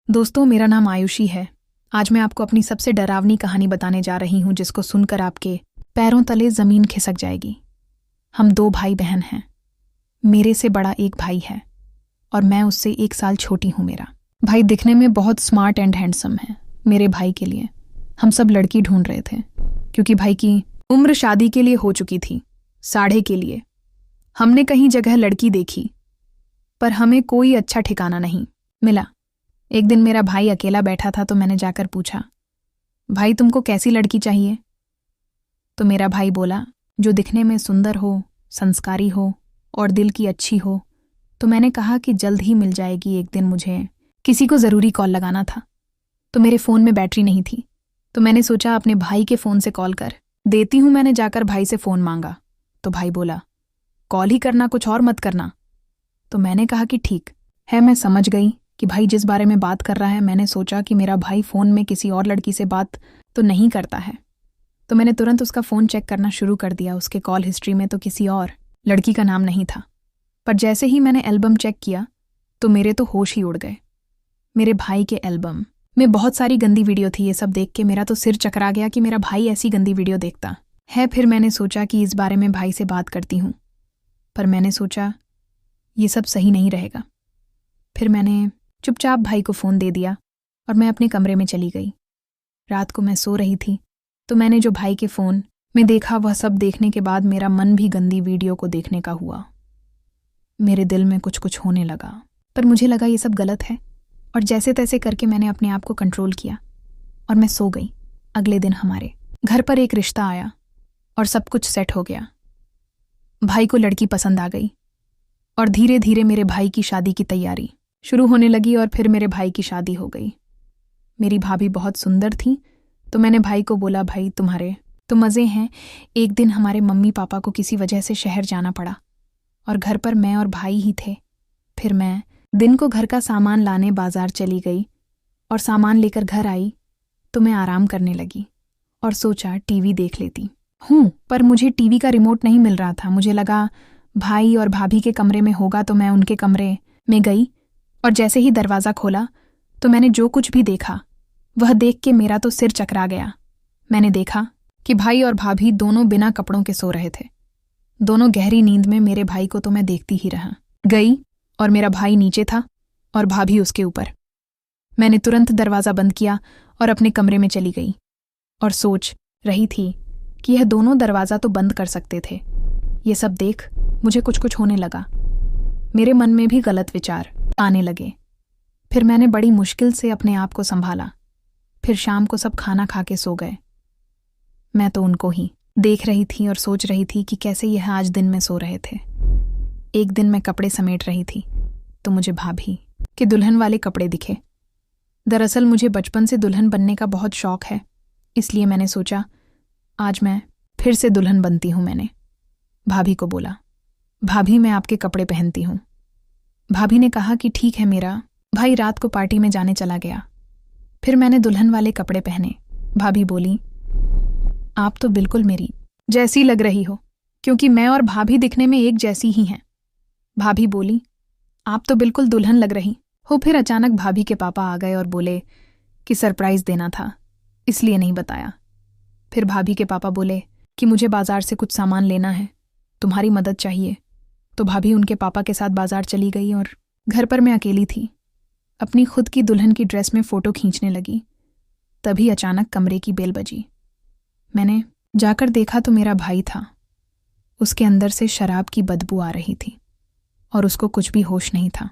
दोस्तों, मेरा नाम आयुषी है। आज मैं आपको अपनी सबसे डरावनी कहानी बताने जा रही हूँ जिसको सुनकर आपके पैरों तले जमीन खिसक जाएगी। हम 2 भाई बहन हैं। मेरे से बड़ा एक भाई है और मैं उससे 1 साल छोटी हूँ। मेरा भाई दिखने में बहुत स्मार्ट एंड हैंडसम है। मेरे भाई के लिए हम सब लड़की ढूंढ रहे थे क्योंकि भाई की उम्र शादी के लिए हो चुकी थी। साढ़े के लिए हमने कहीं जगह लड़की देखी पर हमें कोई अच्छा ठिकाना नहीं मिला। एक दिन मेरा भाई अकेला बैठा था तो मैंने जाकर पूछा, भाई तुमको कैसी लड़की चाहिए? तो मेरा भाई बोला, जो दिखने में सुंदर हो, संस्कारी हो और दिल की अच्छी हो। तो मैंने कहा कि जल्द ही मिल जाएगी। एक दिन मुझे किसी को ज़रूरी कॉल लगाना था तो मेरे फ़ोन में बैटरी नहीं थी, तो मैंने सोचा अपने भाई के फ़ोन से कॉल कर देती हूँ। मैंने जाकर भाई से फ़ोन मांगा तो भाई बोला, कॉल ही करना, कुछ और मत करना। तो मैंने कहा कि ठीक है। मैं समझ गई कि भाई जिस बारे में बात कर रहा है। मैंने सोचा कि मेरा भाई फ़ोन में किसी और लड़की से बात तो नहीं करता है, तो मैंने तुरंत उसका फ़ोन चेक करना शुरू कर दिया। उसके कॉल हिस्ट्री में तो किसी और लड़की का नाम नहीं था, पर जैसे ही मैंने एल्बम चेक किया तो मेरे तो होश ही उड़ गए। मेरे भाई के एल्बम में बहुत सारी गंदी वीडियो थी। ये सब देख के मेरा तो सिर चकरा गया कि मेरा भाई ऐसी गंदी वीडियो देखता है। फिर मैंने सोचा कि इस बारे में भाई से बात करती हूँ, पर मैंने सोचा ये सब सही नहीं रहेगा। फिर मैंने चुपचाप भाई को फ़ोन दे दिया और मैं अपने कमरे में चली गई। रात को मैं सो रही थी तो मैंने जो भाई के फ़ोन में देखा वह सब देखने के बाद मेरा मन भी गंदी वीडियो को देखने का हुआ। मेरे दिल में कुछ कुछ होने लगा, पर मुझे लगा ये सब गलत है और जैसे तैसे करके मैंने अपने आप को कंट्रोल किया और मैं सो गई। अगले दिन हमारे घर पर एक रिश्ता आया और सब कुछ सेट हो गया। भाई को लड़की पसंद आ गई और धीरे धीरे मेरे भाई की शादी की तैयारी शुरू होने लगी और फिर मेरे भाई की शादी हो गई। मेरी भाभी बहुत सुंदर थी तो मैंने भाई को बोला, भाई तुम्हारे तो मज़े हैं। एक दिन हमारे मम्मी पापा को किसी वजह से शहर जाना पड़ा और घर पर मैं और भाई ही थे। फिर मैं दिन को घर का सामान लाने बाजार चली गई और सामान लेकर घर आई तो मैं आराम करने लगी और सोचा टीवी देख लेती हूँ, पर मुझे टीवी का रिमोट नहीं मिल रहा था। मुझे लगा भाई और भाभी के कमरे में होगा, तो मैं उनके कमरे में गई और जैसे ही दरवाज़ा खोला तो मैंने जो कुछ भी देखा वह देख के मेरा तो सिर चकरा गया। मैंने देखा कि भाई और भाभी दोनों बिना कपड़ों के सो रहे थे। दोनों गहरी नींद में। मेरे भाई को तो मैं देखती ही रहा गई और मेरा भाई नीचे था और भाभी उसके ऊपर। मैंने तुरंत दरवाज़ा बंद किया और अपने कमरे में चली गई और सोच रही थी कि यह दोनों दरवाज़ा तो बंद कर सकते थे। ये सब देख मुझे कुछ कुछ होने लगा। मेरे मन में भी गलत विचार आने लगे। फिर मैंने बड़ी मुश्किल से अपने आप को संभाला। फिर शाम को सब खाना खा के सो गए। मैं तो उनको ही देख रही थी और सोच रही थी कि कैसे यह आज दिन में सो रहे थे। एक दिन मैं कपड़े समेट रही थी तो मुझे भाभी के दुल्हन वाले कपड़े दिखे। दरअसल मुझे बचपन से दुल्हन बनने का बहुत शौक है, इसलिए मैंने सोचा आज मैं फिर से दुल्हन बनती हूँ। मैंने भाभी को बोला, भाभी मैं आपके कपड़े पहनती हूँ। भाभी ने कहा कि ठीक है। मेरा भाई रात को पार्टी में जाने चला गया। फिर मैंने दुल्हन वाले कपड़े पहने। भाभी बोली, आप तो बिल्कुल मेरी जैसी लग रही हो, क्योंकि मैं और भाभी दिखने में एक जैसी ही हैं। भाभी बोली, आप तो बिल्कुल दुल्हन लग रही हो। फिर अचानक भाभी के पापा आ गए और बोले कि सरप्राइज़ देना था, इसलिए नहीं बताया। फिर भाभी के पापा बोले कि मुझे बाजार से कुछ सामान लेना है, तुम्हारी मदद चाहिए। तो भाभी उनके पापा के साथ बाजार चली गई और घर पर मैं अकेली थी। अपनी खुद की दुल्हन की ड्रेस में फ़ोटो खींचने लगी। तभी अचानक कमरे की बेल बजी। मैंने जाकर देखा तो मेरा भाई था। उसके अंदर से शराब की बदबू आ रही थी और उसको कुछ भी होश नहीं था।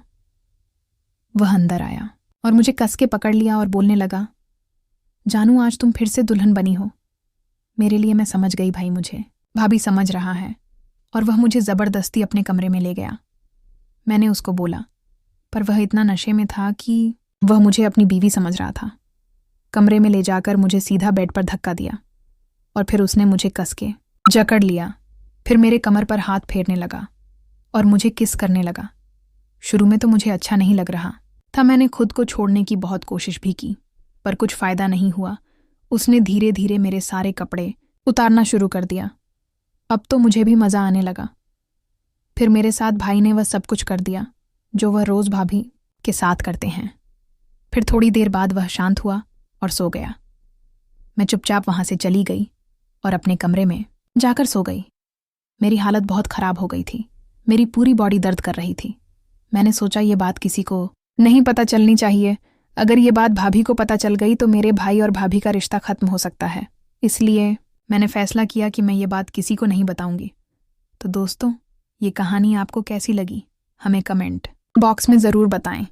वह अंदर आया और मुझे कस के पकड़ लिया और बोलने लगा, जानू आज तुम फिर से दुल्हन बनी हो मेरे लिए। मैं समझ गई भाई, मुझे भाभी समझ रहा है, और वह मुझे ज़बरदस्ती अपने कमरे में ले गया। मैंने उसको बोला, पर वह इतना नशे में था कि वह मुझे अपनी बीवी समझ रहा था। कमरे में ले जाकर मुझे सीधा बेड पर धक्का दिया और फिर उसने मुझे कस के जकड़ लिया। फिर मेरे कमर पर हाथ फेरने लगा और मुझे किस करने लगा। शुरू में तो मुझे अच्छा नहीं लग रहा था। मैंने खुद को छोड़ने की बहुत कोशिश भी की, पर कुछ फ़ायदा नहीं हुआ। उसने धीरे धीरे मेरे सारे कपड़े उतारना शुरू कर दिया। अब तो मुझे भी मज़ा आने लगा। फिर मेरे साथ भाई ने वह सब कुछ कर दिया जो वह रोज़ भाभी के साथ करते हैं। फिर थोड़ी देर बाद वह शांत हुआ और सो गया। मैं चुपचाप वहां से चली गई और अपने कमरे में जाकर सो गई। मेरी हालत बहुत खराब हो गई थी। मेरी पूरी बॉडी दर्द कर रही थी। मैंने सोचा ये बात किसी को नहीं पता चलनी चाहिए। अगर ये बात भाभी को पता चल गई तो मेरे भाई और भाभी का रिश्ता खत्म हो सकता है। इसलिए मैंने फैसला किया कि मैं ये बात किसी को नहीं बताऊंगी। तो दोस्तों, ये कहानी आपको कैसी लगी हमें कमेंट बॉक्स में ज़रूर बताएं।